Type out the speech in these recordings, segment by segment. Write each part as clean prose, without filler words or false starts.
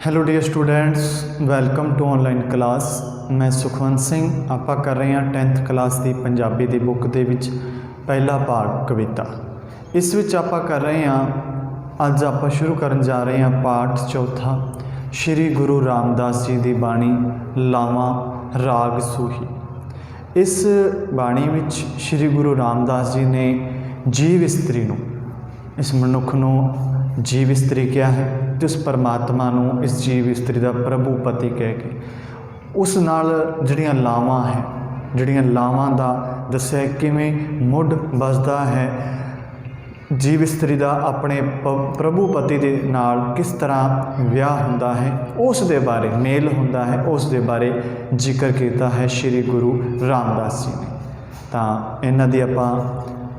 Hello dear students, welcome to online class. मैं सुखवंत सिंह। आप कर रहे हैं 10th क्लास की पंजाबी की बुक के विच पहला पाठ कविता। इस विच आप कर रहे हैं, अज आप शुरू करन जा रहे हैं पाठ चौथा, श्री गुरु रामदास जी की बाणी लावां राग सूही। इस बाणी विच श्री गुरु रामदास जी ने जीव इस्त्री नूं, इस मनुख नूं जीव इस्त्री क्या है, तो उस परमात्मा नूं इस जीव इस्त्री का प्रभु पति कह के उस नाल जिहड़ियां लावां है, जिहड़ियां लावां दा दस्सिया किवें मुढ़ बसदा है जीव इस्त्री का अपने प्रभु पति दे नाल किस तरह विआह हुंदा है, उस दे बारे मेल हुंदा है, उस दे बारे जिक्र किया है श्री गुरु रामदास जी ने। तो इन्हां दी आपां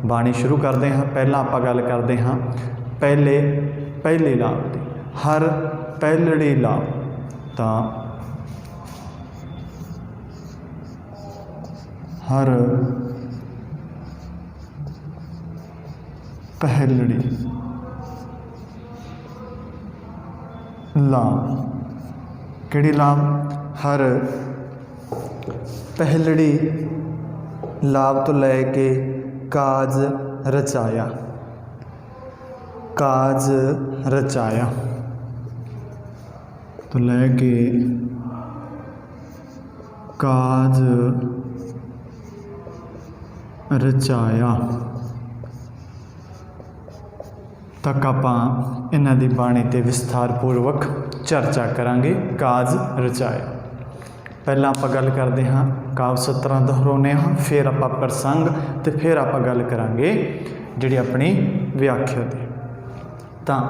बाणी शुरू करते हैं। पहला आपां गल करते हैं पहले लाभ की, हर पहलड़ी लाभ। तो हर पहलड़ी लाभ, किहड़ी लाभ? हर पहलड़ी लाभ तो लैके काज रचाया, काज रचाया तो लैके काज रचाया तक आपां इन्हां दी बाणी ते विस्तारपूर्वक चर्चा करांगे। काज रचाया पहला आपां गल करते हाँ, काव्य सत्तरां दोहराउने हाँ, फिर आपां प्रसंग ते फिर आपां गल करांगे जिहड़ी अपनी व्याख्या दी। तां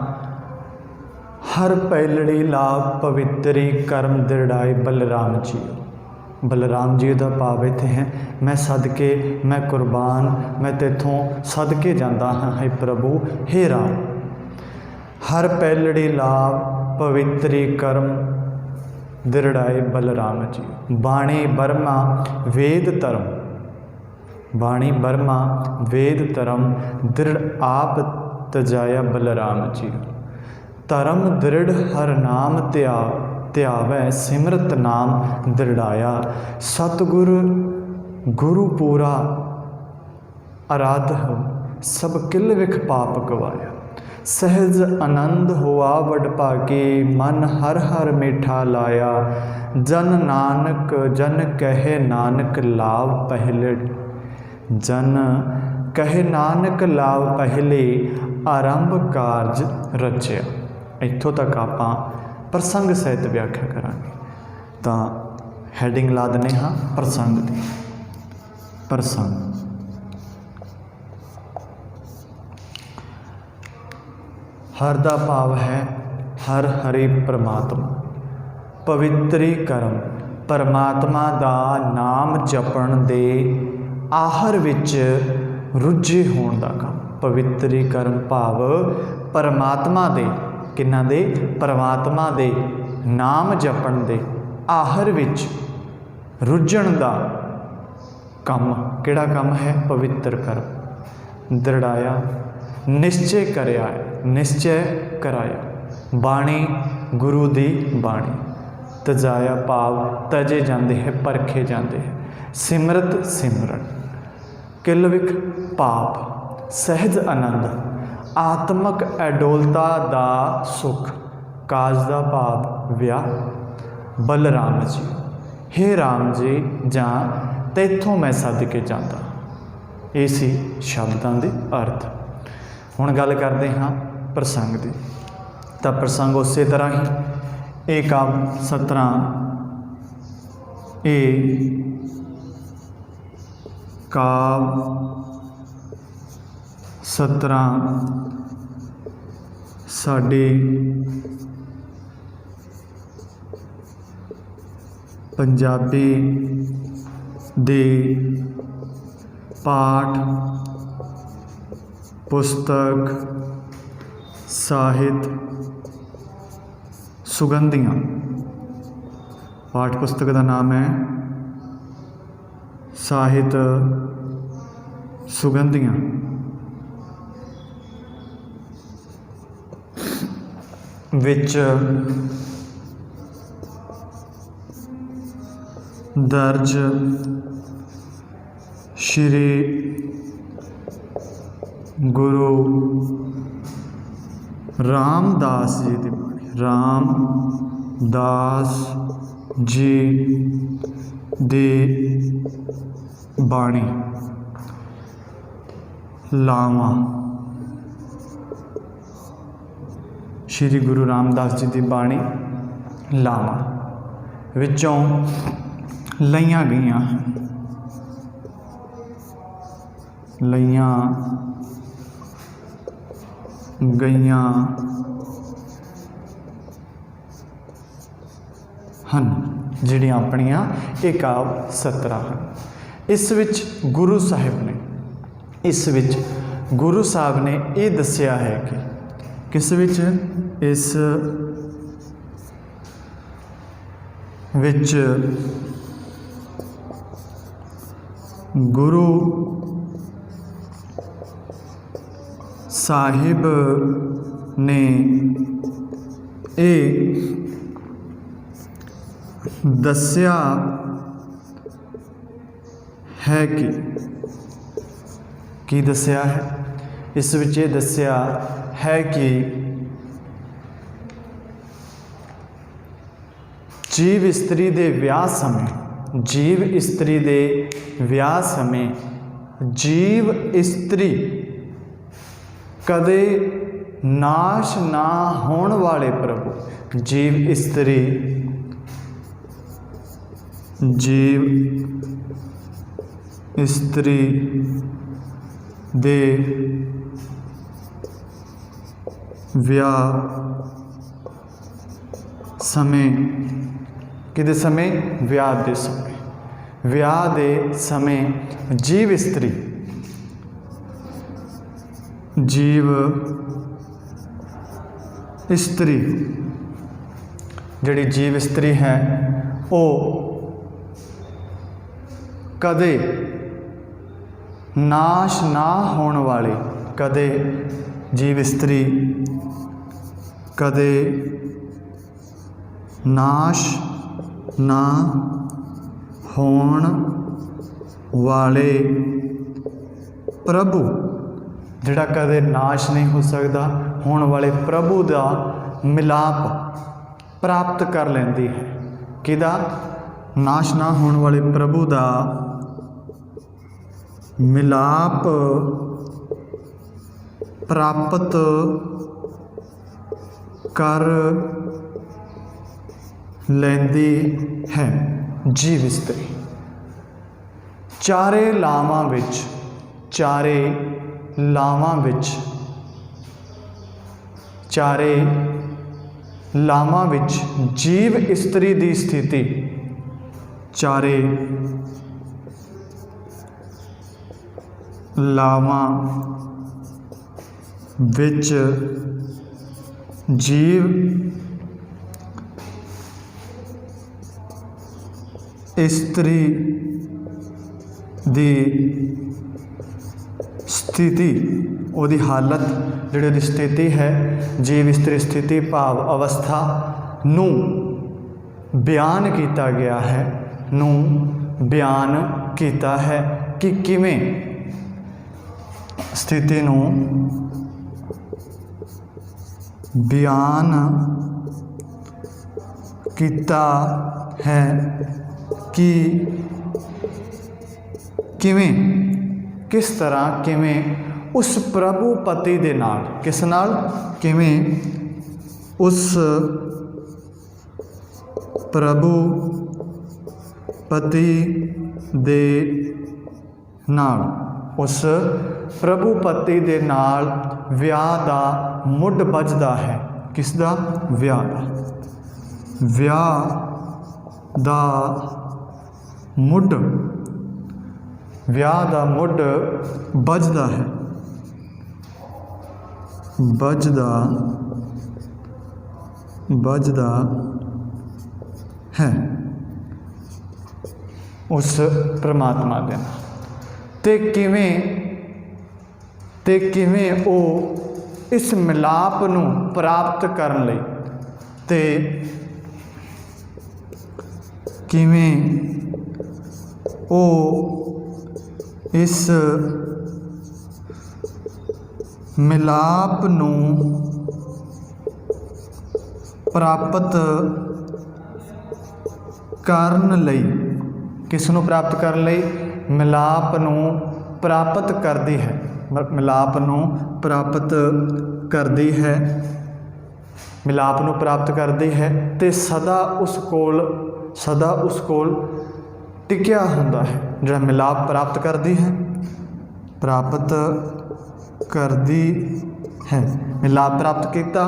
हर पहलड़ी लाभ पवित्री कर्म दृढ़ाई बलराम जी। बलराम जी का भाव इत्थे है, मैं सदके, मैं कुर्बान, मैं तेथों सदके जाता हाँ है प्रभु हे राम। हर पहलड़ी लाभ पवित्री कर्म दृढ़ाई बलराम जी। बाणी बर्मा वेद धर्म, बाणी बर्मा वेद धर्म दृढ़ आप तजाया बलराम जी। धर्म दृढ़ हर नाम त्यावै सिमरत नाम दृढ़ाया। सतगुर गुरु पूरा आराध हो सब किल विख पाप गवाया। सहज आनंद हुआ वड भागी मन हर हर मीठा लाया। जन नानक जन कहे नानक लाभ पहले, जन कहे नानक लाभ पहले आरंभ कारज रचिया। इत्थों तक आपां प्रसंग सहित व्याख्या करांगे। तो हैडिंग ला देने हाँ प्रसंग दी। प्रसंग हर दा भाव है हर हरि परमात्मा। पवित्रीकरण परमात्मा दा नाम जपण दे आहर विच रुझे होण दा काम। पवित्रीकरण भाव परमात्मा दे, किन्ना दे? परमात्मा दे नाम जपण दे आहर विच रुझण दा काम। किहड़ा काम है? पवित्र कर्म। दृढ़ाया निश्चय करया, निश्चय कराया। बाणी गुरु दी बाणी। तजाया भाव तजे जाते हैं, परखे जाते हैं। सिमरत सिमरन किलविख पाप। सहज आनंद आत्मक अडोलता दा सुख। काज दा भाव विआह। बलराम जी हे राम जी जां तैथों मैं सद के जाता। ये सी शब्दां दे अर्थ। हुण गल करते हाँ प्रसंग की। तो प्रसंग उस तरह ही एक काव्य 17 काव्य 17 साडी पंजाबी दे पाठ पुस्तक ਸਾਹਿਤ सुगंधियाँ। पाठ पुस्तक का नाम है ਸਾਹਿਤ सुगंधियाँ। विच दर्ज श्री गुरु रामदास जी की बाणी, रामदास जी दी बाणी लावां, श्री गुरु रामदास जी की बाणी लावां विचों लईयां गईयां ਹਨ ਜਿਹੜੀਆਂ ਆਪਣੀਆਂ ਇਹ ਕਾਵ ਸਤਰਾਂ ਹਨ। ਇਸ ਵਿੱਚ ਗੁਰੂ ਸਾਹਿਬ ਨੇ ਇਹ ਦੱਸਿਆ ਹੈ ਕਿ ਕਿਸ ਵਿੱਚ, ਇਸ ਵਿੱਚ ਗੁਰੂ ਸਾਹਿਬ ਨੇ ਇਹ ਦੱਸਿਆ ਹੈ ਕਿ ਕੀ ਦੱਸਿਆ ਹੈ, ਇਸ ਵਿੱਚ ਇਹ ਦੱਸਿਆ ਹੈ ਕਿ ਜੀਵ ਇਸਤਰੀ ਦੇ ਵਿਆਹ ਸਮੇਂ ਜੀਵ ਇਸਤਰੀ ਕਦੇ ਨਾਸ਼ ਨਾ ਹੋਣ ਵਾਲੇ ਪ੍ਰਭੂ, ਜੀਵ ਇਸਤਰੀ ਦੇ ਵਿਆਹ ਸਮੇਂ, ਕਿਹਦੇ ਸਮੇਂ, ਵਿਆਹ ਦੇ ਸਮੇਂ ਜੀਵ ਇਸਤਰੀ ਜਿਹੜੀ ਜੀਵ ਇਸਤਰੀ ਹੈ ਉਹ ਕਦੇ ਨਾਸ਼ ਨਾ ਹੋਣ ਵਾਲੇ, ਕਦੇ ਜੀਵ ਇਸਤਰੀ ਕਦੇ ਨਾਸ਼ ਨਾ ਹੋਣ ਵਾਲੇ ਪ੍ਰਭੂ, ਜਿਹੜਾ ਕਦੇ ਨਾਸ਼ ਨਹੀਂ ਹੋ ਸਕਦਾ, ਹੋਣ ਵਾਲੇ ਪ੍ਰਭੂ ਦਾ ਮਿਲਾਪ ਪ੍ਰਾਪਤ ਕਰ ਲੈਂਦੀ ਹੈ। ਕਿਹਦਾ? ਨਾਸ਼ ਨਾ ਹੋਣ ਵਾਲੇ ਪ੍ਰਭੂ ਦਾ ਮਿਲਾਪ ਪ੍ਰਾਪਤ ਕਰ ਲੈਂਦੀ ਹੈ ਜੀਵ ਇਸਤਰੀ। ਚਾਰੇ ਲਾਵਾਂ ਵਿੱਚ ਜੀਵ ਇਸਤਰੀ ਦੀ ਸਥਿਤੀ, ਚਾਰੇ ਲਾਵਾਂ ਵਿੱਚ ਜੀਵ ਇਸਤਰੀ ਦੀ ਸਥਿਤੀ, ਉਹਦੀ ਹਾਲਤ, ਜਿਹੜੀ ਉਹਦੀ ਸਥਿਤੀ ਹੈ, ਜੀਵ ਇਸਤਰੀ ਸਥਿਤੀ ਭਾਵ ਅਵਸਥਾ ਨੂੰ ਬਿਆਨ ਕੀਤਾ ਹੈ ਕਿ ਕਿਵੇਂ ਸਥਿਤੀ ਨੂੰ ਬਿਆਨ ਕੀਤਾ ਹੈ ਕਿ ਕਿਵੇਂ, ਕਿਸ ਤਰ੍ਹਾਂ, ਕਿਵੇਂ ਉਸ ਪ੍ਰਭੂ ਪਤੀ ਦੇ ਨਾਲ, ਕਿਸ ਨਾਲ, ਕਿਵੇਂ ਉਸ ਪ੍ਰਭੂ ਪਤੀ ਦੇ ਨਾਲ, ਉਸ ਪ੍ਰਭੂ ਪਤੀ ਦੇ ਨਾਲ ਵਿਆਹ ਦਾ ਮੁੱਢ ਬੱਝਦਾ ਹੈ। ਕਿਸ ਦਾ? ਵਿਆਹ ਦਾ ਮੁੱਢ ਬੱਝਦਾ ਹੈ ਉਸ ਪ੍ਰਮਾਤਮਾ ਦੇ ਨਾਲ। ਤੇ ਕਿਵੇਂ ਉਹ ਇਸ ਮਿਲਾਪ ਨੂੰ ਪ੍ਰਾਪਤ ਕਰਨ ਲਈ, ਤੇ ਕਿਵੇਂ ਉਹ ਇਸ ਮਿਲਾਪ ਨੂੰ ਪ੍ਰਾਪਤ ਕਰਨ ਲਈ, ਕਿਸ ਨੂੰ ਪ੍ਰਾਪਤ ਕਰਨ ਲਈ? ਮਿਲਾਪ ਨੂੰ ਪ੍ਰਾਪਤ ਕਰਦੀ ਹੈ, ਮਿਲਾਪ ਨੂੰ ਪ੍ਰਾਪਤ ਕਰਦੀ ਹੈ, ਮਿਲਾਪ ਨੂੰ ਪ੍ਰਾਪਤ ਕਰਦੀ ਹੈ ਅਤੇ ਸਦਾ ਉਸ ਕੋਲ ਟਿਕਿਆ ਹੁੰਦਾ ਹੈ। ਜਿਹੜਾ ਮਿਲਾਪ ਪ੍ਰਾਪਤ ਕਰਦੀ ਹੈ, ਪ੍ਰਾਪਤ ਕਰਦੀ ਹੈ, ਮਿਲਾਪ ਪ੍ਰਾਪਤ ਕੀਤਾ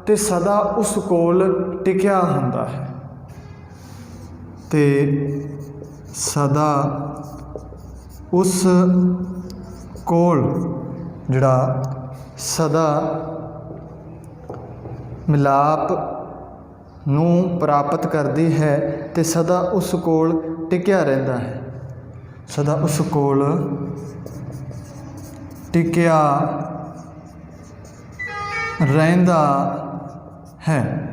ਅਤੇ ਸਦਾ ਉਸ ਕੋਲ ਟਿਕਿਆ ਹੁੰਦਾ ਹੈ, ਅਤੇ ਸਦਾ ਉਸ ਕੋਲ ਜਿਹੜਾ ਸਦਾ ਮਿਲਾਪ ਨੂੰ ਪ੍ਰਾਪਤ ਕਰਦੀ ਹੈ ਅਤੇ ਸਦਾ ਉਸ ਕੋਲ ਟਿਕਿਆ ਰਹਿੰਦਾ ਹੈ, ਸਦਾ ਉਸ ਕੋਲ ਟਿਕਿਆ ਰਹਿੰਦਾ ਹੈ।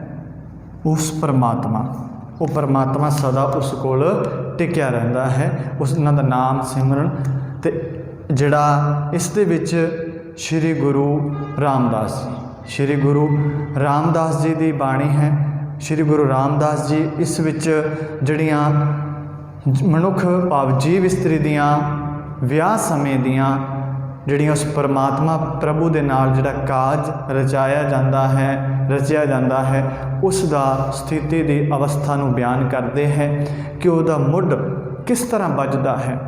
ਉਸ ਪਰਮਾਤਮਾ, ਉਹ ਪਰਮਾਤਮਾ ਸਦਾ ਉਸ ਕੋਲ ਟਿਕਿਆ ਰਹਿੰਦਾ ਹੈ। ਉਹਨਾਂ ਦਾ ਨਾਮ ਸਿਮਰਨ, ਅਤੇ ਜਿਹੜਾ ਇਸ ਦੇ ਵਿੱਚ ਸ਼੍ਰੀ ਗੁਰੂ ਰਾਮਦਾਸ ਜੀ, ਸ਼੍ਰੀ ਗੁਰੂ ਰਾਮਦਾਸ ਜੀ ਦੀ ਬਾਣੀ ਹੈ। ਸ਼੍ਰੀ ਗੁਰੂ ਰਾਮਦਾਸ ਜੀ ਇਸ ਵਿੱਚ ਜਿਹੜੀਆਂ ਮਨੁੱਖ ਭਾਵ ਜੀਵ ਇਸਤਰੀ ਦੀਆਂ ਵਿਆਹ ਸਮੇਂ ਦੀਆਂ ਜਿਹੜੀਆਂ ਉਸ ਪਰਮਾਤਮਾ ਪ੍ਰਭੂ ਦੇ ਨਾਲ ਜਿਹੜਾ ਕਾਜ ਰਚਿਆ ਜਾਂਦਾ ਹੈ ਉਸ ਦਾ ਸਥਿਤੀ ਦੀ ਅਵਸਥਾ ਨੂੰ ਬਿਆਨ ਕਰਦੇ ਹੈ ਕਿ ਉਹਦਾ ਮੁੱਢ ਕਿਸ ਤਰ੍ਹਾਂ ਵੱਜਦਾ ਹੈ,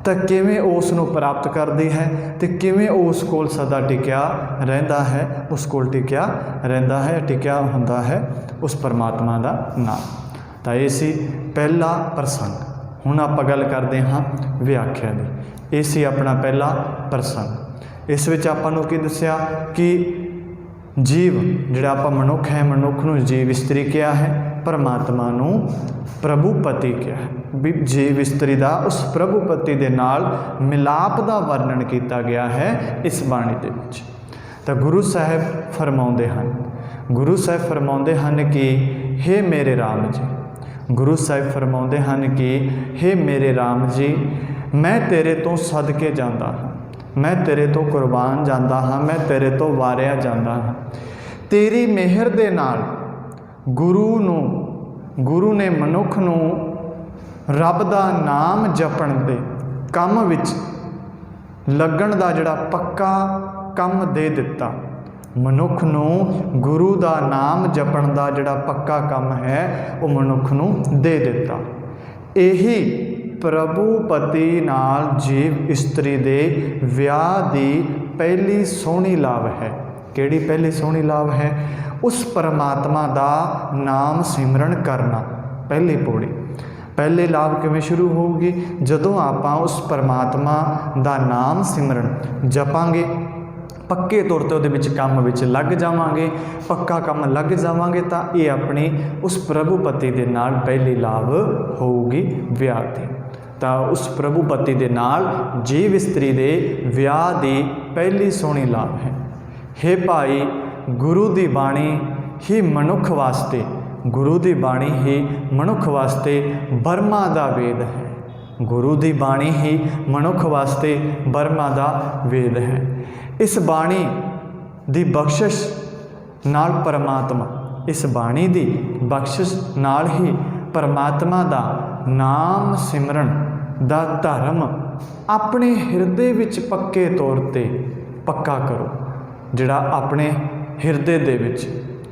ਤਾਂ ਕਿਵੇਂ ਉਸ ਨੂੰ ਪ੍ਰਾਪਤ ਕਰਦੀ ਹੈ ਅਤੇ ਕਿਵੇਂ ਉਸ ਕੋਲ ਸਦਾ ਟਿਕਿਆ ਰਹਿੰਦਾ ਹੈ, ਉਸ ਕੋਲ ਟਿਕਿਆ ਰਹਿੰਦਾ ਹੈ, ਟਿਕਿਆ ਹੁੰਦਾ ਹੈ ਉਸ ਪਰਮਾਤਮਾ ਦਾ ਨਾਮ। ਤਾਂ ਇਹ ਸੀ ਪਹਿਲਾ ਪ੍ਰਸੰਗ। ਹੁਣ ਆਪਾਂ ਗੱਲ ਕਰਦੇ ਹਾਂ ਵਿਆਖਿਆ ਦੀ। ਇਹ ਸੀ ਆਪਣਾ ਪਹਿਲਾ ਪ੍ਰਸੰਗ। ਇਸ ਵਿੱਚ ਆਪਾਂ ਨੂੰ ਕੀ ਦੱਸਿਆ ਕਿ ਜੀਵ ਜਿਹੜਾ ਆਪਾਂ ਮਨੁੱਖ ਹੈ, ਮਨੁੱਖ ਨੂੰ ਜੀਵ ਇਸਤਰੀ ਕਿਹਾ ਹੈ, ਪਰਮਾਤਮਾ ਨੂੰ ਪ੍ਰਭੂ ਪਤੀ ਕਿਹਾ ਹੈ। ਵੀ ਜੀਵ ਇਸਤਰੀ ਦਾ ਉਸ ਪ੍ਰਭੂ ਪਤੀ ਦੇ ਨਾਲ ਮਿਲਾਪ ਦਾ ਵਰਣਨ ਕੀਤਾ ਗਿਆ ਹੈ ਇਸ ਬਾਣੀ ਦੇ ਵਿੱਚ। ਤਾਂ ਗੁਰੂ ਸਾਹਿਬ ਫਰਮਾਉਂਦੇ ਹਨ ਕਿ ਹੇ ਮੇਰੇ ਰਾਮ ਜੀ, ਗੁਰੂ ਸਾਹਿਬ ਫਰਮਾਉਂਦੇ ਹਨ ਕਿ ਹੇ ਮੇਰੇ ਰਾਮ ਜੀ, ਮੈਂ ਤੇਰੇ ਤੋਂ ਸਦਕੇ ਜਾਂਦਾ ਹਾਂ, ਮੈਂ ਤੇਰੇ ਤੋਂ ਕੁਰਬਾਨ ਜਾਂਦਾ ਹਾਂ, ਮੈਂ ਤੇਰੇ ਤੋਂ ਵਾਰਿਆ ਜਾਂਦਾ ਹਾਂ। ਤੇਰੀ ਮਿਹਰ ਦੇ ਨਾਲ ਗੁਰੂ ਨੇ ਮਨੁੱਖ ਨੂੰ ਰੱਬ ਦਾ ਨਾਮ ਜਪਣ ਦੇ ਕੰਮ ਵਿੱਚ ਲੱਗਣ ਦਾ ਜਿਹੜਾ ਪੱਕਾ ਕੰਮ ਦੇ ਦਿੱਤਾ। ਮਨੁੱਖ ਨੂੰ ਗੁਰੂ ਦਾ ਨਾਮ ਜਪਣ ਦਾ ਜਿਹੜਾ ਪੱਕਾ ਕੰਮ ਹੈ ਉਹ ਮਨੁੱਖ ਨੂੰ ਦੇ ਦਿੱਤਾ। ਇਹੀ ਪ੍ਰਭੂ ਪਤੀ ਨਾਲ ਜੀਵ ਇਸਤਰੀ ਦੇ ਵਿਆਹ ਦੀ ਪਹਿਲੀ ਸੋਹਣੀ ਲਾਭ ਹੈ। ਕਿਹੜੀ ਪਹਿਲੀ ਸੋਹਣੀ ਲਾਭ ਹੈ? ਉਸ ਪਰਮਾਤਮਾ ਦਾ ਨਾਮ ਸਿਮਰਨ ਕਰਨਾ। ਪਹਿਲੀ ਪੌੜੀ, ਪਹਿਲੇ ਲਾਭ ਕਿਵੇਂ ਸ਼ੁਰੂ ਹੋਊਗੀ? ਜਦੋਂ ਆਪਾਂ ਉਸ ਪਰਮਾਤਮਾ ਦਾ ਨਾਮ ਸਿਮਰਨ ਜਪਾਂਗੇ, ਪੱਕੇ ਤੌਰ 'ਤੇ ਉਹਦੇ ਵਿੱਚ ਕੰਮ ਵਿੱਚ ਲੱਗ ਜਾਵਾਂਗੇ, ਪੱਕਾ ਕੰਮ ਲੱਗ ਜਾਵਾਂਗੇ, ਤਾਂ ਇਹ ਆਪਣੀ ਉਸ ਪ੍ਰਭੂ ਪਤੀ ਦੇ ਨਾਲ ਪਹਿਲੀ ਲਾਭ ਹੋਊਗੀ ਵਿਆਹ ਦੀ। ਤਾਂ ਉਸ ਪ੍ਰਭੂ ਪਤੀ ਦੇ ਨਾਲ ਜੀਵ ਇਸਤਰੀ ਦੇ ਵਿਆਹ ਦੀ ਪਹਿਲੀ ਸੋਹਣੀ ਲਾਭ ਹੈ। ਹੇ ਭਾਈ, ਗੁਰੂ ਦੀ ਬਾਣੀ ਹੀ ਮਨੁੱਖ ਵਾਸਤੇ, ਗੁਰੂ ਦੀ ਬਾਣੀ ਹੀ ਮਨੁੱਖ ਵਾਸਤੇ ਬਰਮਾ ਦਾ ਵੇਦ ਹੈ। ਗੁਰੂ ਦੀ ਬਾਣੀ ਹੀ ਮਨੁੱਖ ਵਾਸਤੇ ਬਰਮਾ ਦਾ ਵੇਦ ਹੈ। ਇਸ ਬਾਣੀ ਦੀ ਬਖਸ਼ਿਸ਼ ਨਾਲ ਪਰਮਾਤਮਾ, ਇਸ ਬਾਣੀ ਦੀ ਬਖਸ਼ਿਸ਼ ਨਾਲ ਹੀ ਪਰਮਾਤਮਾ ਦਾ ਨਾਮ ਸਿਮਰਨ ਦਾ ਧਰਮ ਆਪਣੇ ਹਿਰਦੇ ਵਿੱਚ ਪੱਕੇ ਤੌਰ 'ਤੇ ਪੱਕਾ ਕਰੋ। ਜਿਹੜਾ ਆਪਣੇ ਹਿਰਦੇ ਦੇ ਵਿੱਚ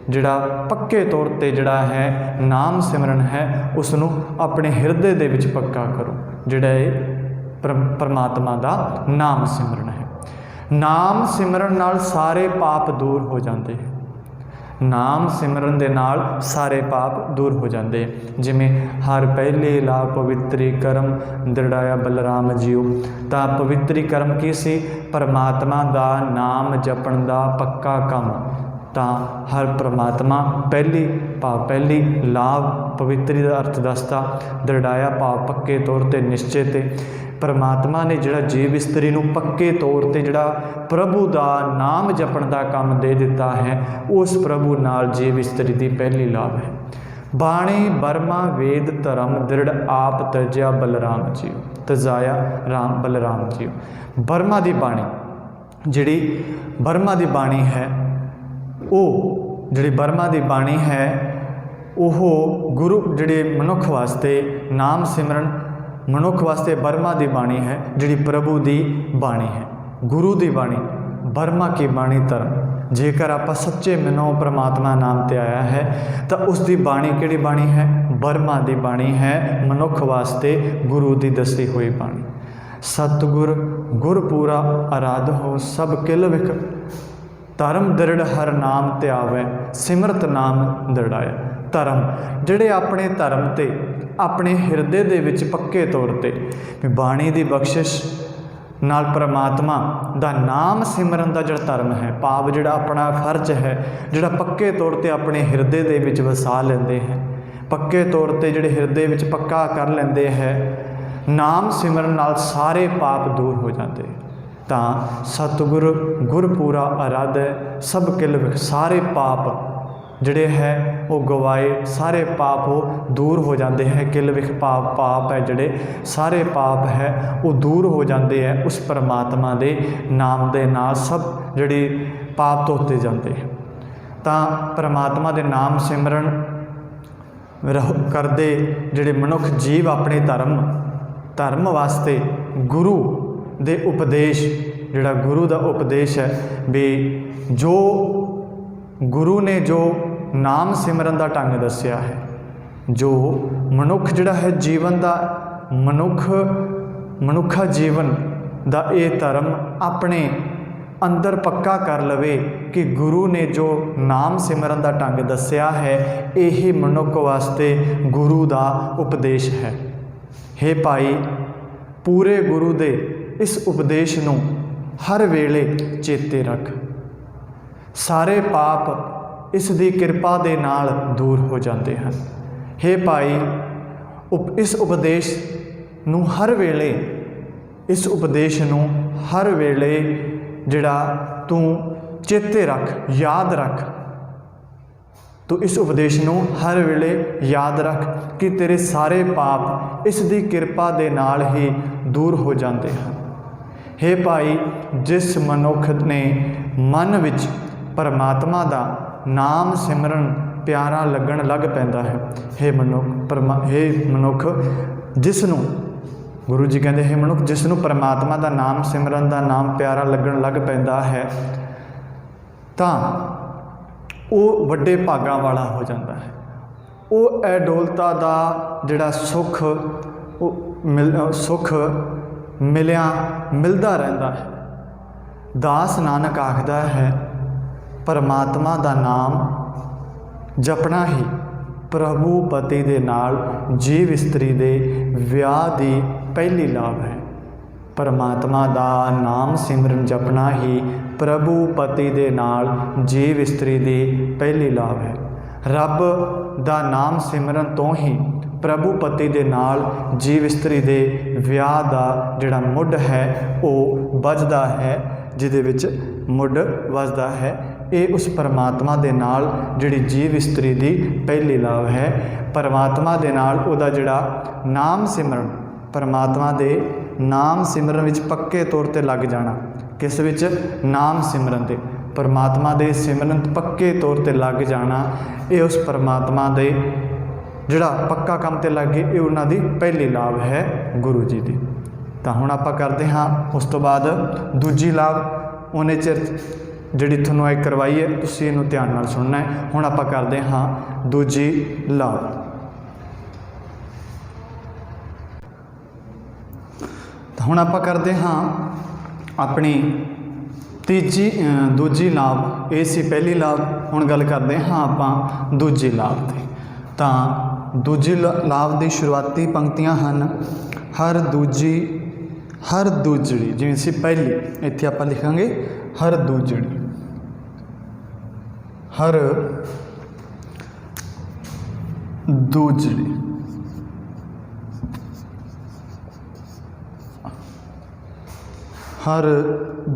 ਜਿਹੜਾ ਪੱਕੇ ਤੌਰ 'ਤੇ ਜਿਹੜਾ ਹੈ ਨਾਮ ਸਿਮਰਨ ਹੈ, ਉਸ ਨੂੰ ਆਪਣੇ ਹਿਰਦੇ ਦੇ ਵਿੱਚ ਪੱਕਾ ਕਰੋ। ਜਿਹੜਾ ਇਹ ਪਰਮਾਤਮਾ ਦਾ ਨਾਮ ਸਿਮਰਨ ਹੈ। ਨਾਮ ਸਿਮਰਨ ਨਾਲ ਸਾਰੇ ਪਾਪ ਦੂਰ ਹੋ ਜਾਂਦੇ ਹੈ। ਨਾਮ ਸਿਮਰਨ ਦੇ ਨਾਲ ਸਾਰੇ ਪਾਪ ਦੂਰ ਹੋ ਜਾਂਦੇ। ਜਿਵੇਂ ਹਰ ਪਹਿਲੇ ਲਾ ਪਵਿੱਤਰੀ ਕਰਮ ਦ੍ਰਿੜਾਇਆ ਬਲਰਾਮ ਜੀਓ। ਤਾਂ ਪਵਿੱਤਰੀ ਕਰਮ ਕੀ ਸੀ? ਪਰਮਾਤਮਾ ਦਾ ਨਾਮ ਜਪਣ ਦਾ ਪੱਕਾ ਕੰਮ। ਤਾਂ ਹਰ ਪਰਮਾਤਮਾ ਪਹਿਲੀ ਲਾਭ ਪਵਿੱਤਰੀ ਦਾ ਅਰਥ ਦੱਸਦਾ, ਦ੍ਰਿੜਾਇਆ ਭਾਵ ਪੱਕੇ ਤੌਰ 'ਤੇ ਨਿਸ਼ਚੇ 'ਤੇ। ਪਰਮਾਤਮਾ ਨੇ ਜਿਹੜਾ ਜੀਵ ਇਸਤਰੀ ਨੂੰ ਪੱਕੇ ਤੌਰ 'ਤੇ ਜਿਹੜਾ ਪ੍ਰਭੂ ਦਾ ਨਾਮ ਜਪਣ ਦਾ ਕੰਮ ਦੇ ਦਿੱਤਾ ਹੈ, ਉਸ ਪ੍ਰਭੂ ਨਾਲ ਜੀਵ ਇਸਤਰੀ ਦੀ ਪਹਿਲੀ ਲਾਭ ਹੈ। ਬਾਣੀ ਬਰਮਾ ਵੇਦ ਧਰਮ ਦ੍ਰਿੜ ਆਪ ਤਜਿਆ ਬਲਰਾਮ ਜੀ। तजाया राम बलराम जी। बर्मा की बाणी जिहड़ी बर्मा की बाणी है वो जिहड़ी बर्मा की बाणी है वह गुरु जिहड़े मनुख वास्ते नाम सिमरन मनुख वास्ते बर्मा की बाणी है जिहड़ी प्रभु की बाणी है गुरु की बाणी बर्मा की बाणी धर्म। जेकर आप सच्चे मनो परमात्मा नाम ते आया है तो उसकी बाणी किहड़ी बाणी है बर्मा की बाणी है मनुख वास्ते गुरु की दसी हुई बाणी। सतगुर गुरपूरा आराध हो सब किल विख धर्म दृढ़ हर नाम ते आवे सिमरत नाम दृढ़ाया। धर्म जिहड़े अपने धर्म ते अपने हिरदे दे विच पक्के तौर ते बाणी की बख्शिश नाल परमात्मा दा नाम सिमरन का जो धर्म है भाव जिहड़ा अपना फर्ज है जिहड़ा पक्के तौर ते अपने हिरदे दे विच वसा लेंदे हैं पक्के तौर ते जिहड़े हिरदे विच पक्का कर लेंदे हैं नाम सिमरन नाल सारे पाप दूर हो जाते। तां सतगुर गुरपूरा आराधे सब किल विख सारे पाप जिहड़े है वो गवाए सारे पाप वो दूर हो जाते हैं। किल विख पाप है जिहड़े सारे पाप है वो दूर हो जाते हैं उस परमात्मा के नाम के नाल सब जिहड़े पाप धोते जाते हैं। तां परमात्मा के नाम सिमरन करते जिहड़े मनुख जीव अपने धर्म वास्ते गुरु दे उपदेश जिहड़ा गुरु का उपदेश है भी जो गुरु ने जो नाम सिमरन का ढंग दसिया है जो मनुख जिहड़ा है जीवन का मनुखा जीवन का ये धर्म अपने अंदर पक्का कर लवे कि गुरु ने जो नाम सिमरन का ढंग दसिया है यही मनुख वास्ते गुरु का उपदेश है। हे भाई पूरे गुरु दे इस उपदेश नूं हर वेले चेते रख सारे पाप इस दी कृपा दे नाल दूर हो जाते हैं। हे भाई इस उपदेश नूं हर वेले इस उपदेश नूं हर वेले जिहड़ा तू चेते रख याद रख तो इस उपदेश नूं हर वेले याद रख कि तेरे सारे पाप इस दी कृपा दे नाल ही दूर हो जाते हैं। हे भाई जिस मनुख ने मन विच परमात्मा का नाम सिमरन प्यारा लगन लग पैंदा है हे मनुख जिसनों गुरु जी कहते हे मनुख जिसनों परमात्मा का नाम सिमरन का नाम प्यारा लगन लग पैंदा है तां वो वड्डे भागां वाला हो जाता है। वो अडोलता का जिहड़ा सुख मिलिया मिलता रहता है। दास नानक आखदा है परमात्मा का नाम जपना ही प्रभु पति दे नाल जीव स्त्री दे विआह की पहली लाभ है। परमात्मा का नाम सिमरन जपना ही प्रभु पति दे नाल जीव स्त्री की पहली लाभ है। रब का नाम सिमरन तो ही प्रभु पति दे नाल जीव स्त्री के विआह का जिहड़ा मुढ़ है वो बजदा है जिहदे विच मुढ़ वजदा है। ये उस परमात्मा दे नाल जिहड़ी जीव स्त्री की पहली लाभ है। परमात्मा दे नाल उहदा जिहड़ा नाम सिमरन परमात्मा दे नाम सिमरन विच पक्के तौर ते लग जाना। किस विच नाम सिमरन दे परमात्मा दे सिमरन पक्के तौर ते लग जाना ये उस परमात्मा दे जिहड़ा पक्का काम ते लग गए ये उन्हां दी पहली लाभ है गुरु जी की। तो हुण आपां करदे हां उस तो बाद दूजी लाभ उन्हें चिर जिहड़ी तुहानूं एक करवाई है तुसीं इहनूं ध्यान नाल सुनना है। हुण आपां करदे हां दूजी लाभ। तो हुण आपां करदे हां अपनी दूजी लाभ। ये सी पहली लाभ। हुण गल करदे हां आपां दूजी लाभ दी। तां दूजी लाभ की शुरुआती पंक्तियां हैं हर दूजड़ी जिवें सी पहली इत्थे आपां लिखांगे हर दूजड़ी हर दूजड़ी हर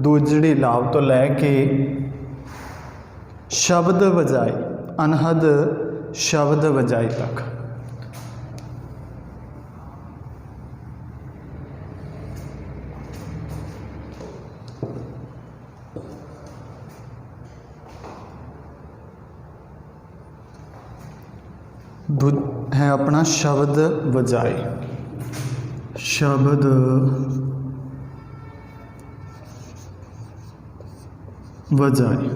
दूजड़ी लाभ तो लैके शब्द वजाई अनहद शब्द वजाई तक है अपना शब्द वजाए। शब्द वजाए।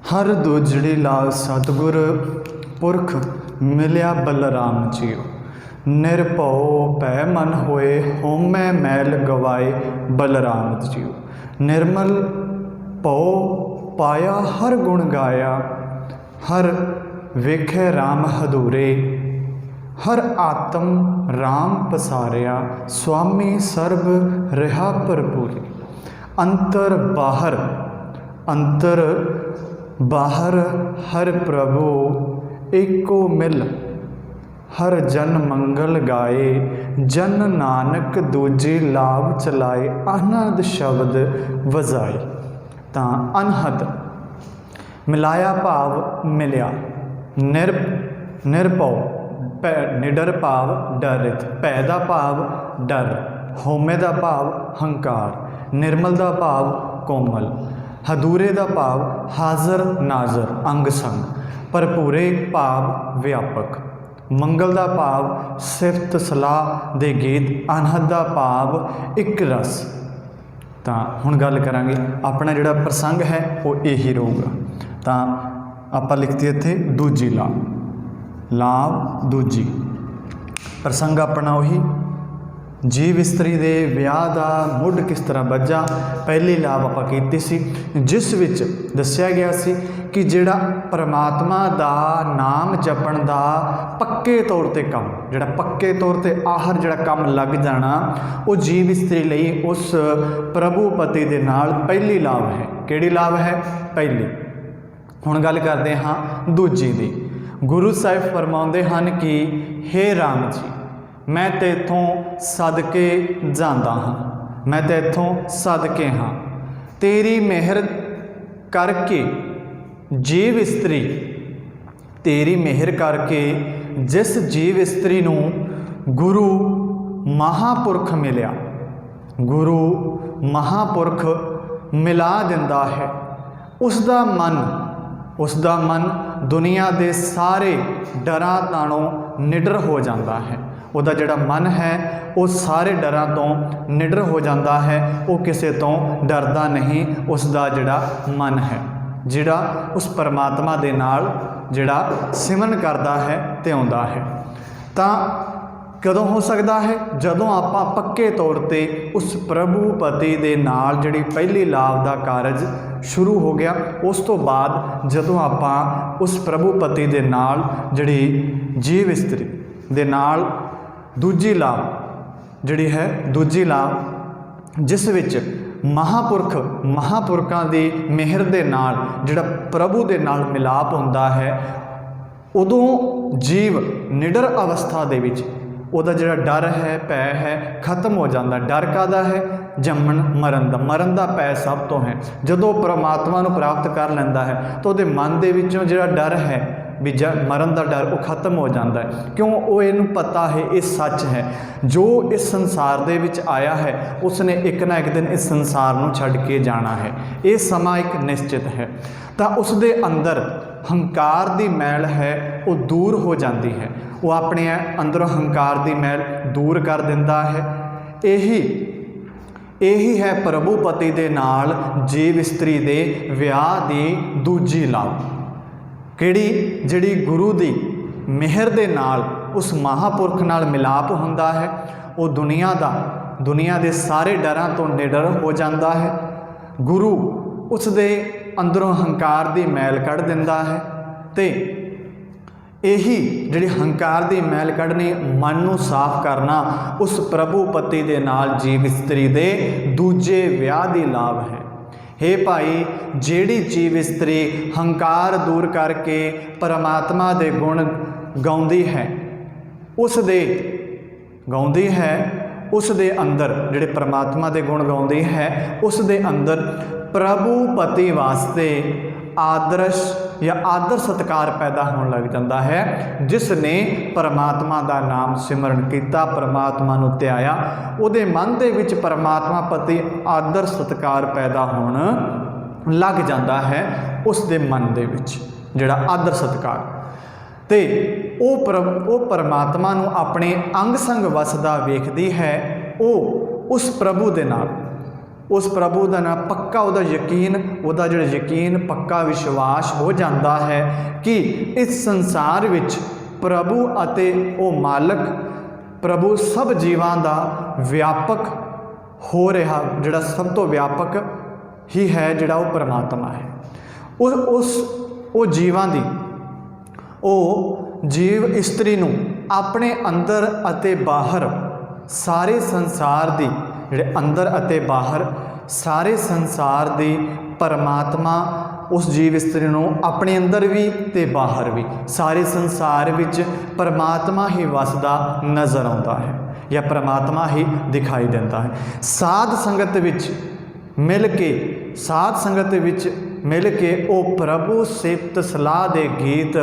हर दूजड़ी लाल सतगुर पुरख मिलिया बलराम जियो। निरभौ भै मन होए होमै मैल गवाए बलराम जियो। निर्मल भौ पाया हर गुण गाया हर वेखे राम हदूरे। हर आत्म राम पसारिया स्वामी सर्ब रिहा भरपूरे। अंतर बाहर हर प्रभु एको मिल हर जन मंगल गाए। जन नानक दूजे लाभ चलाए अनहद शब्द वजाए। तां अनहद मिलाया भाव मिलिया। निरभौ निडर भाव डर रित। भै दा भाव डर। होमे दा भाव हंकार। निर्मल दा भाव कोमल। हदूरे दा भाव हाज़र नाज़र अंग संग। भरपूरे भाव व्यापक। मंगल दा भाव सिफत सलाह दे गीत। अनहद दा भाव एक रस। तो हुण गल करांगे अपना जिहड़ा प्रसंग है वो यही रहूगा। तो आपां लिखती इत्थे दूजी लाभ दूजी। प्रसंग अपना उही जीव इस्त्री दे विआह दा मुੱਢ किस तरह बज्जा। पहली लाभ आपां कीती सी जिस विच दस्सिया गया सी कि जिहड़ा परमात्मा दा नाम जपण दा पक्के तौर ते काम जिहड़ा पक्के तौर ते आहर जिहड़ा काम लग जाना वो जीव इस्त्री लई उस प्रभु पति दे नाल पहली लाभ है। किहड़ी लाभ है? पहली। हुण गल करदे हां दूजी दी। गुरु साहिब फरमाउंदे हन कि हे राम जी मैं तेथों सदके जांदा हाँ। मैं तेथों सदके हाँ। तेरी मेहर करके जीव इस्त्री तेरी मेहर करके जिस जीव इस्त्री नूं गुरु महापुरख मिलिया। गुरु महापुरख मिला दिंदा है। उसदा मन दुनिया दे सारे डरां नालों निडर हो जाता है। ਉਹਦਾ ਜਿਹੜਾ मन है वो सारे डरां तो निडर हो जाता है। वो किसी तो डरदा नहीं। उसका जिहड़ा मन है जिहड़ा उस परमात्मा दे नाल जिहड़ा सिमरन करदा है ते आउंदा है। तां कदों हो सकता है? जदों आपां पक्के तौर ते उस प्रभु पति दे नाल जिहड़ी पहली लाभ दा कारज शुरू हो गया। उस तो बाद जदों आपां उस प्रभु पति दे नाल जिहड़ी जीव इस्त्री दे नाल दूजी लाभ जिहड़ी है दूजी लाभ जिस विच महापुरखां दी मेहर दे नाल जिहड़ा प्रभु दे नाल मिलाप हुंदा है उदों जीव निडर अवस्था दे विच ਉਹਦਾ ਜਿਹੜਾ डर है भै है खत्म हो जाता। डर काहदा है? जम्मण मरण दा भै सब तो है। जदों परमात्मा नूं प्राप्त कर लैंदा है तो ਉਹਦੇ मन दे विचों ਜਿਹੜਾ डर है भी मरण का डर वो खत्म हो जाता है। क्यों? वो इनू पता है ये सच है। जो इस संसार दे विच आया है उसने एक ना एक दिन इस संसार नूं छड्ड के जाना है। ये समा एक निश्चित है। तो उसके अंदर हंकार की मैल है वो दूर हो जाती है। वो अपने अंदरों हंकार की मैल दूर कर दिंदा है। यही है प्रभु पति दे नाल जीव इस्त्री दे विआह दी दूजी लाभ। किहड़ी? जिहड़ी गुरु दी मेहर दे नाल उस महापुरख नाल मिलाप हुंदा है वो दुनिया दे सारे डरां तो निडर हो जाता है। गुरु उस दे अंदरों हंकार दी मैल कढ़ दिंदा है। ते यही जिहड़ी हंकार दी मैल कढ़नी मन नूं साफ करना उस प्रभु पति दे नाल जीव इस्त्री दे दूजे विआह दी लाभ है। हे भाई जिहड़ी जीव इस्त्री हंकार दूर करके परमात्मा दे गुण गाउंदी है उस दे अंदर जिहड़े परमात्मा दे गुण गाउंदी है उस दे अंदर प्रभु पति वास्ते आदर्श या आदर सत्कार पैदा होने लग जाता है। जिसने परमात्मा का नाम सिमरन किया परमात्मा नूं त्याया उहदे मन दे विच परमात्मा प्रति आदर सत्कार पैदा होण ਲੱਗ ਜਾਂਦਾ ਹੈ ਉਸ ਦੇ ਮਨ ਦੇ ਵਿੱਚ ਜਿਹੜਾ ਆਦਰ ਸਤਿਕਾਰ। ਤੇ ਉਹ ਪਰਮਾਤਮਾ ਨੂੰ ਆਪਣੇ ਅੰਗ ਸੰਗ ਵਸਦਾ ਵੇਖਦੀ ਹੈ। ਉਹ ਉਸ ਪ੍ਰਭੂ ਦੇ ਨਾਲ ਪੱਕਾ ਉਹਦਾ ਜਿਹੜਾ ਯਕੀਨ ਪੱਕਾ ਵਿਸ਼ਵਾਸ ਹੋ ਜਾਂਦਾ ਹੈ ਕਿ ਇਸ ਸੰਸਾਰ ਵਿੱਚ ਪ੍ਰਭੂ ਅਤੇ ਉਹ ਮਾਲਕ ਪ੍ਰਭੂ ਸਭ ਜੀਵਾਂ ਦਾ ਵਿਆਪਕ ਹੋ ਰਿਹਾ, ਜਿਹੜਾ ਸਭ ਤੋਂ ਵਿਆਪਕ ਹੀ ਹੈ, ਜਿਹੜਾ ਉਹ ਪਰਮਾਤਮਾ ਹੈ। ਉਹ ਜੀਵਾਂ ਦੀ ਉਹ ਜੀਵ ਇਸਤਰੀ ਨੂੰ ਆਪਣੇ ਅੰਦਰ ਅਤੇ ਬਾਹਰ ਸਾਰੇ ਸੰਸਾਰ ਦੀ ਜਿਹੜੇ ਅੰਦਰ ਅਤੇ ਬਾਹਰ ਸਾਰੇ ਸੰਸਾਰ ਦੀ ਪਰਮਾਤਮਾ ਉਸ ਜੀਵ ਇਸਤਰੀ ਨੂੰ ਆਪਣੇ ਅੰਦਰ ਵੀ ਤੇ ਬਾਹਰ ਵੀ ਸਾਰੇ ਸੰਸਾਰ ਵਿੱਚ ਪਰਮਾਤਮਾ ਹੀ ਵਸਦਾ ਨਜ਼ਰ ਆਉਂਦਾ ਹੈ ਜਾਂ ਪਰਮਾਤਮਾ ਹੀ ਦਿਖਾਈ ਦਿੰਦਾ ਹੈ। ਸਾਧ ਸੰਗਤ ਵਿੱਚ ਮਿਲ ਕੇ ਉਹ ਪ੍ਰਭੂ ਸਿਫਤ ਸਲਾਹ ਦੇ ਗੀਤ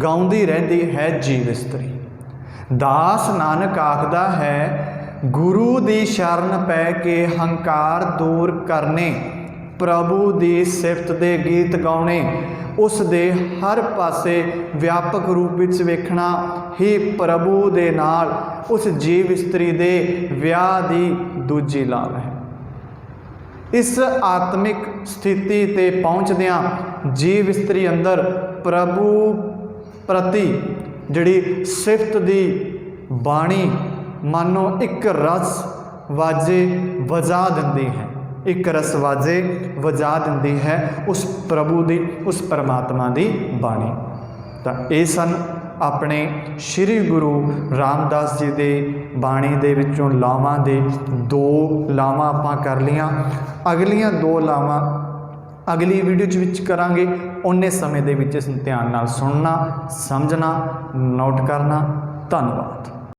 ਗਾਉਂਦੀ ਰਹਿੰਦੀ ਹੈ ਜੀਵ ਇਸਤਰੀ। ਦਾਸ ਨਾਨਕ ਆਖਦਾ ਹੈ, ਗੁਰੂ ਦੀ ਸ਼ਰਨ ਪੈ ਕੇ ਹੰਕਾਰ ਦੂਰ ਕਰਨੇ, ਪ੍ਰਭੂ ਦੀ ਸਿਫਤ ਦੇ ਗੀਤ ਗਾਉਣੇ, ਉਸ ਦੇ ਹਰ ਪਾਸੇ ਵਿਆਪਕ ਰੂਪ ਵਿੱਚ ਵੇਖਣਾ ਹੀ ਪ੍ਰਭੂ ਦੇ ਨਾਲ ਉਸ ਜੀਵ ਇਸਤਰੀ ਦੇ ਵਿਆਹ ਦੀ ਦੂਜੀ ਲਾਲ ਹੈ। ਇਸ ਆਤਮਿਕ ਸਥਿਤੀ ਤੇ ਪਹੁੰਚਦਿਆਂ ਜੀਵ ਇਸਤਰੀ ਅੰਦਰ ਪ੍ਰਭੂ ਪ੍ਰਤੀ ਜਿਹੜੀ ਸਿਫਤ ਦੀ ਬਾਣੀ ਮਾਨੋ ਇੱਕ ਰਸ ਵਾਜੇ ਵਜਾ ਦਿੰਦੀ ਹੈ, ਉਸ ਪ੍ਰਭੂ ਦੀ ਉਸ ਪਰਮਾਤਮਾ ਦੀ ਬਾਣੀ। ਤਾਂ ਇਹ ਸਨ ਆਪਣੇ ਸ਼੍ਰੀ ਗੁਰੂ ਰਾਮਦਾਸ ਜੀ ਦੇ ਬਾਣੀ ਦੇ ਵਿੱਚੋਂ ਲਾਵਾਂ ਦੇ 2 ਲਾਵਾਂ ਆਪਾਂ ਕਰ ਲਈਆਂ। ਅਗਲੀਆਂ 2 ਲਾਵਾਂ ਅਗਲੀ ਵੀਡੀਓ ਵਿੱਚ ਕਰਾਂਗੇ। ਉਨੇ ਸਮੇਂ ਦੇ ਵਿੱਚ ਇਸ ਨੂੰ ਧਿਆਨ ਨਾਲ ਸੁਣਨਾ, ਸਮਝਣਾ, ਨੋਟ ਕਰਨਾ। ਧੰਨਵਾਦ।